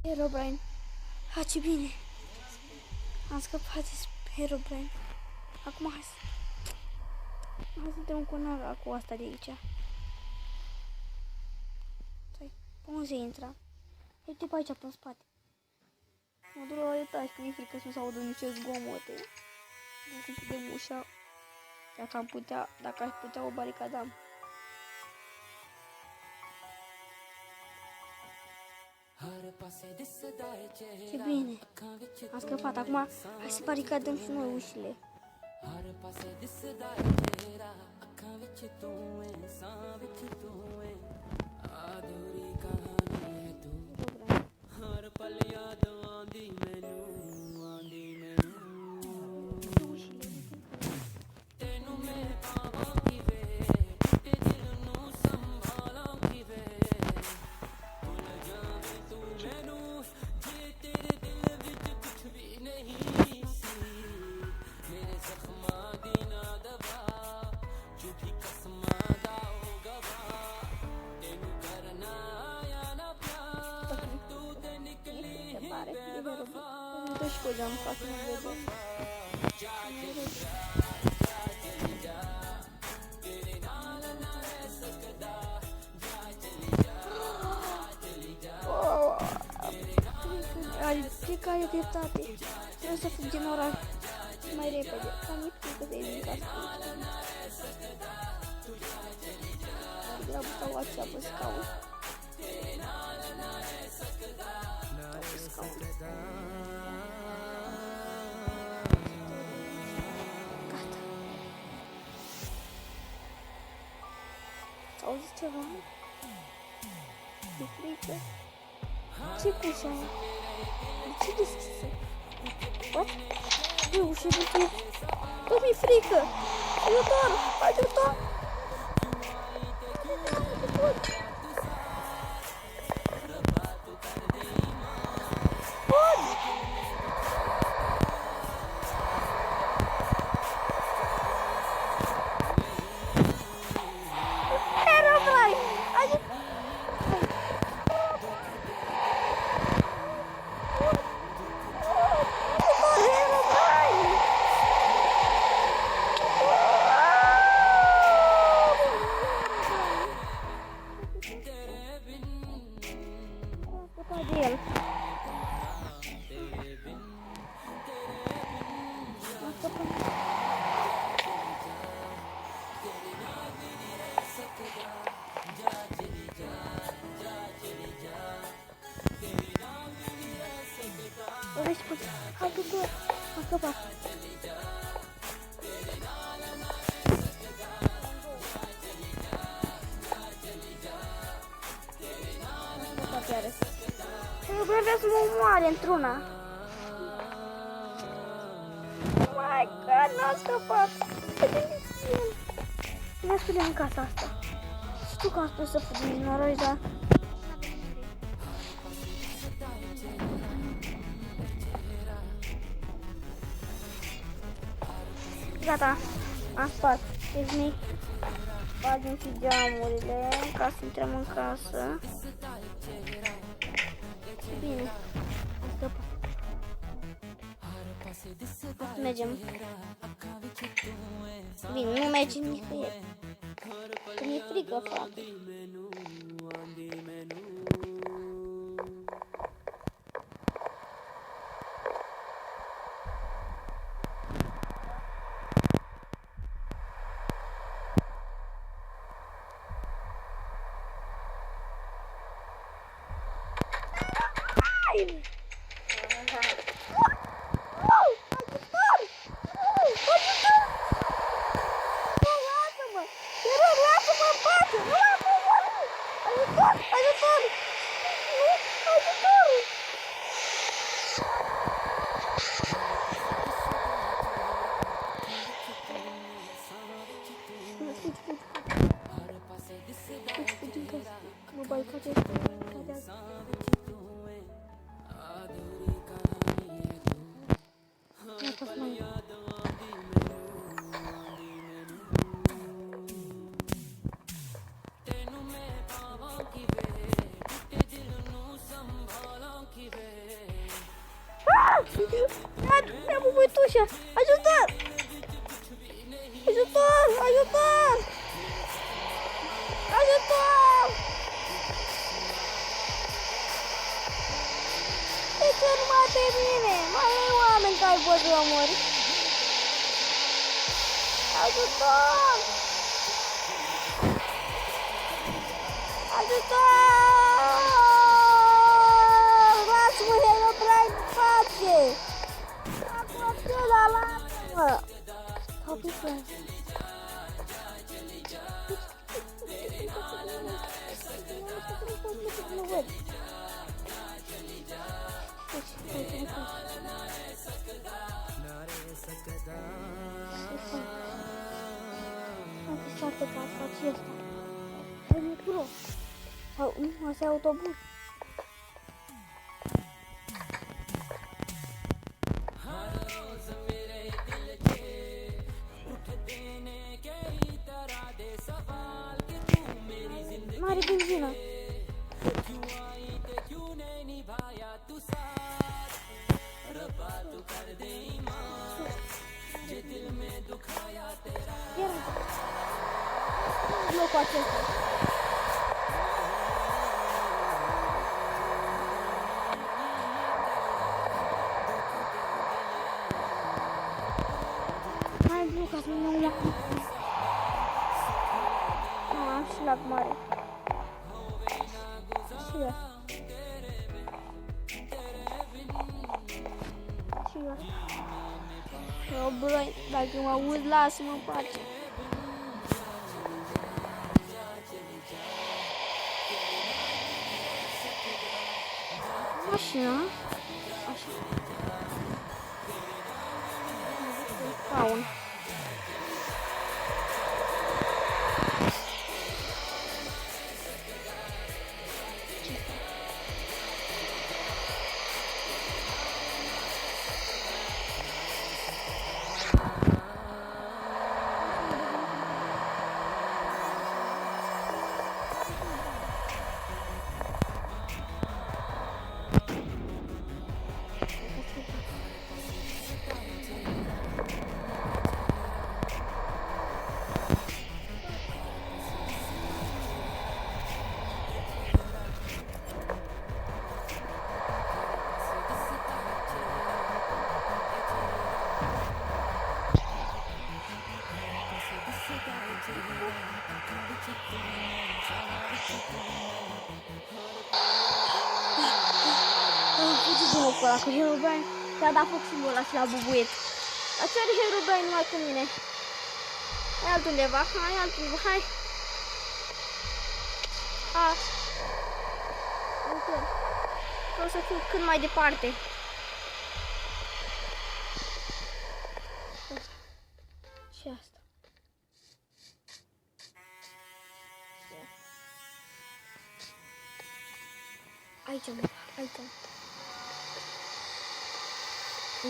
Herobrine. Ha, ce bine. Am scăpat de Herobrine. Acum hai să dăm cu noroc cu asta de aici. Stai, cum se intra? Uite pe aici, pe spate. Mă duc la etaj, că mi-e frică să nu se audă nicio zgomote. Deschidem ușa. Dacă aș putea o baricadam. Ce bine. Am scăpat. Acum hai să baricadăm și noi ușile. Nu și cu geam ca să nu vedem. Fiecare dreptate. Trebuie să fug din oraș mai repede. Ca mi-e frică să ies din casă. Grabă stau așa pe scaun. Gata. Auzi ceva? E frică? Ce cușa aia? De ce deschisă? What? E ușa de frică. Tot mi-e frică! Ajutor! Ajutor! Ajutor! A scăpat! Eu vrea să mă omoare într-una! My God, n-a scăpat! Ne ascundem în casa asta. Știu că am spus să fugim din noroi, dar... Gata, am spart. Deci mi bagem și geamurile ca să intrăm în casă. Bine, am scăpat. Mergem. Bine, nu mergem nicăieri. Că mi-e frică, frate. Mi-a bubuit ușa! Ajutor! Ajutor! Ajutor! Ajutor! De ce numai pe mine? Mai e oameni care pot să omori. Ajutor! Ajutor! Lasă-mă, Herobrine, în față! Aproape la lasă-mă! Stau pe plan. Nu văd. Am fi foarte pe acesta. E metro. Sau nu, asta e autobuz. Mare benzină. Locul acesta. Hai, Lucas, nu mi-au lac. Am și lac mare. Și eu. Și eu. Herobrine, dacă mă auzi, lasă-mă în pace. Mașina. Așa. Faun. Că Herobrine și-a dat foc singurul ăla și l-a bubuit. Dar ce are Herobrine numai cu mine? Hai altundeva, hai altundeva, hai! Uite, vreau să fiu cât mai departe. Și asta. Aici, mă, aici.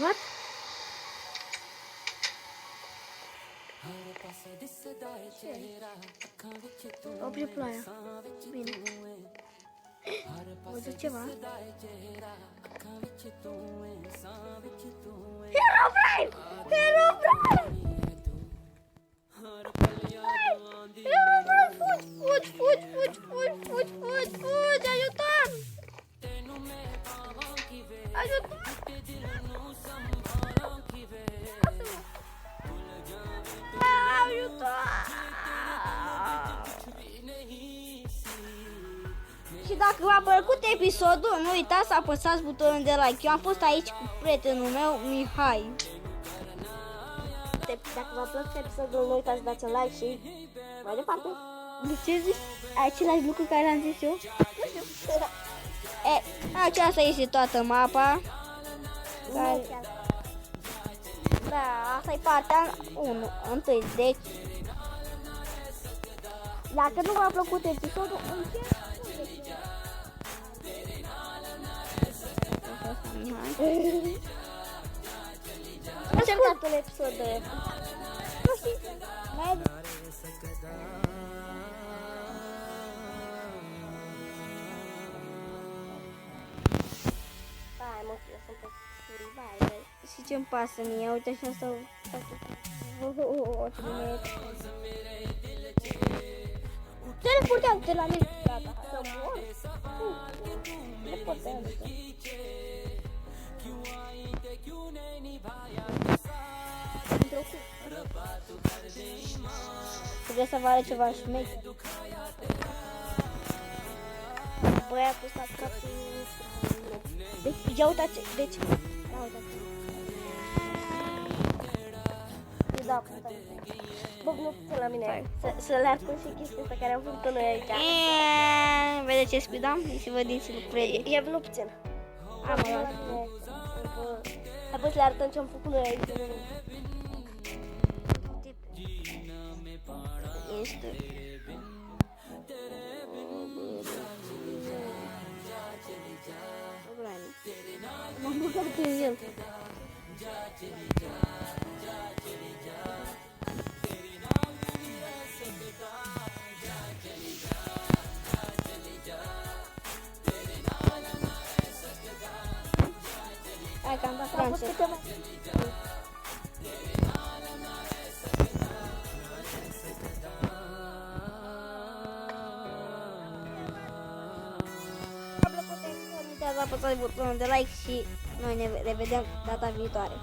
What? Opri ploaia. Bine. Văd ceva. Herobrine! Herobrine! Herobrine, fugi, ajutor! Ajutor! Și dacă v-a plăcut episodul, nu uitați să apăsați butonul de like. Eu am fost aici cu prietenul meu, Mihai. Dacă v-a plăcut episodul, nu uitați să dați un like și mai departe. De ce zici? Același lucru care am zis eu? Nu știu. Aceasta este toată mapa. Da, asta e partea 1, întâi, deci dacă nu v-a plăcut episodul, încheie. Facem capul episod 2. Nu știu. Hai mă, eu sunt pe Vai, și ce-mi pasă mie, uite așa stau. Teleportează-te la mine, gata, să mor. Teleportează-te. Trebuie să vă ceva șmecher. Băiatul ăsta foarte... Deci, ia uitați, deci... Ia uitați. Da, bă, nu puțin la mine. Să le arăt și chestia asta care am făcut noi aici. Vedeți ce spidam? Și văd din lucrurile. Ia nu puțin. Am luat. Apoi să le arătăm ce am făcut noi aici. Este... M-am băgat pe el. Hai că am dat francez. Apăsați butonul de like și noi ne revedem data viitoare.